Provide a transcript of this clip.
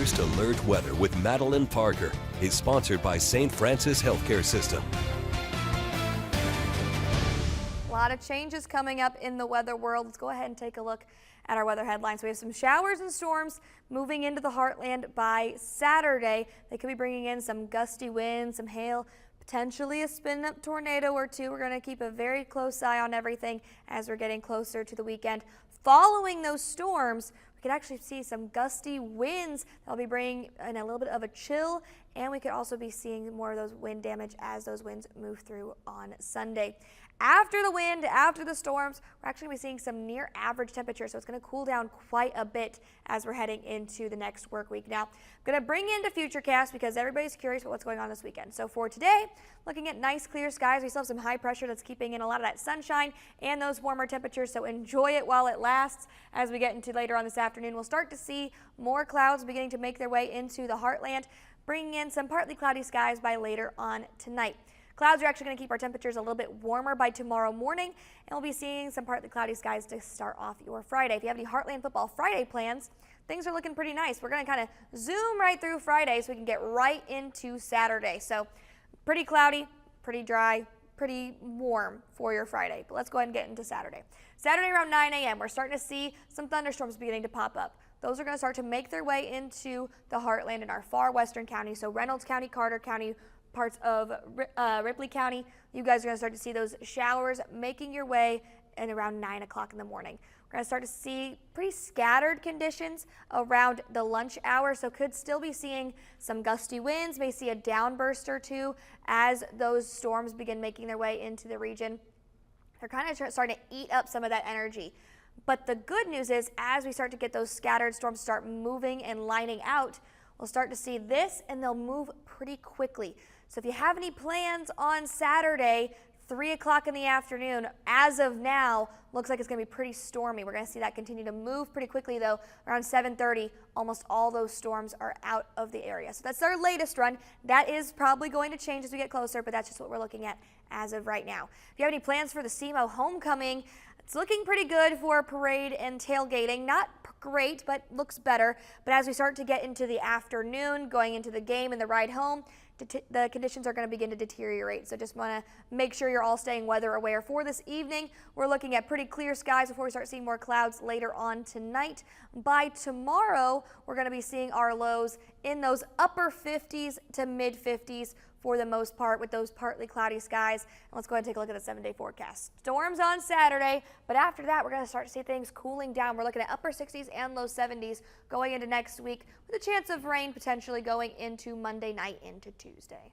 First Alert Weather with Madeline Parker is sponsored by St. Francis Healthcare System. A lot of changes coming up in the weather world. Let's go ahead and take a look at our weather headlines. We have some showers and storms moving into the heartland by Saturday. They could be bringing in some gusty winds, some hail, potentially a spin-up tornado or two. We're going to keep a very close eye on everything as we're getting closer to the weekend. Following those storms, we could actually see some gusty winds that'll be bringing in a little bit of a chill, and we could also be seeing more of those wind damage as those winds move through on Sunday. After the wind, after the storms, we're actually going to be seeing some near average temperatures, so it's going to cool down quite a bit as we're heading into the next work week. Now, I'm going to bring into Futurecast because everybody's curious about what's going on this weekend. So for today, looking at nice clear skies, we still have some high pressure that's keeping in a lot of that sunshine and those warmer temperatures, so enjoy it while it lasts. As we get into later on this afternoon, we'll start to see more clouds beginning to make their way into the heartland, bringing in some partly cloudy skies by later on tonight. Clouds are actually going to keep our temperatures a little bit warmer by tomorrow morning, and we'll be seeing some partly cloudy skies to start off your Friday. If you have any Heartland Football Friday plans, things are looking pretty nice. We're going to kind of zoom right through Friday so we can get right into Saturday. So pretty cloudy, pretty dry, pretty warm for your Friday. But let's go ahead and get into Saturday. Saturday around 9 a.m., we're starting to see some thunderstorms beginning to pop up. Those are going to start to make their way into the heartland in our far western counties, so Reynolds County, Carter County, parts of Ripley County. You guys are going to start to see those showers making your way in around 9 o'clock in the morning. We're going to start to see pretty scattered conditions around the lunch hour, so could still be seeing some gusty winds, may see a downburst or two as those storms begin making their way into the region. They're kind of starting to eat up some of that energy. But the good news is, as we start to get those scattered storms start moving and lining out, we'll start to see this, and they'll move pretty quickly. So if you have any plans on Saturday, 3 o'clock in the afternoon, as of now, looks like it's going to be pretty stormy. We're going to see that continue to move pretty quickly, though. Around 7:30, almost all those storms are out of the area. So that's our latest run. That is probably going to change as we get closer, but that's just what we're looking at as of right now. If you have any plans for the SEMO homecoming, it's looking pretty good for parade and tailgating. Not great, but looks better. But as we start to get into the afternoon, going into the game and the ride home, the conditions are going to begin to deteriorate. So just want to make sure you're all staying weather aware. For this evening, we're looking at pretty clear skies before we start seeing more clouds later on tonight. By tomorrow, we're going to be seeing our lows in those upper 50s to mid 50s for the most part, with those partly cloudy skies. And let's go ahead and take a look at the 7-day forecast. Storms on Saturday, but after that, we're going to start to see things cooling down. We're looking at upper 60s and low 70s going into next week, with a chance of rain potentially going into Monday night into Tuesday.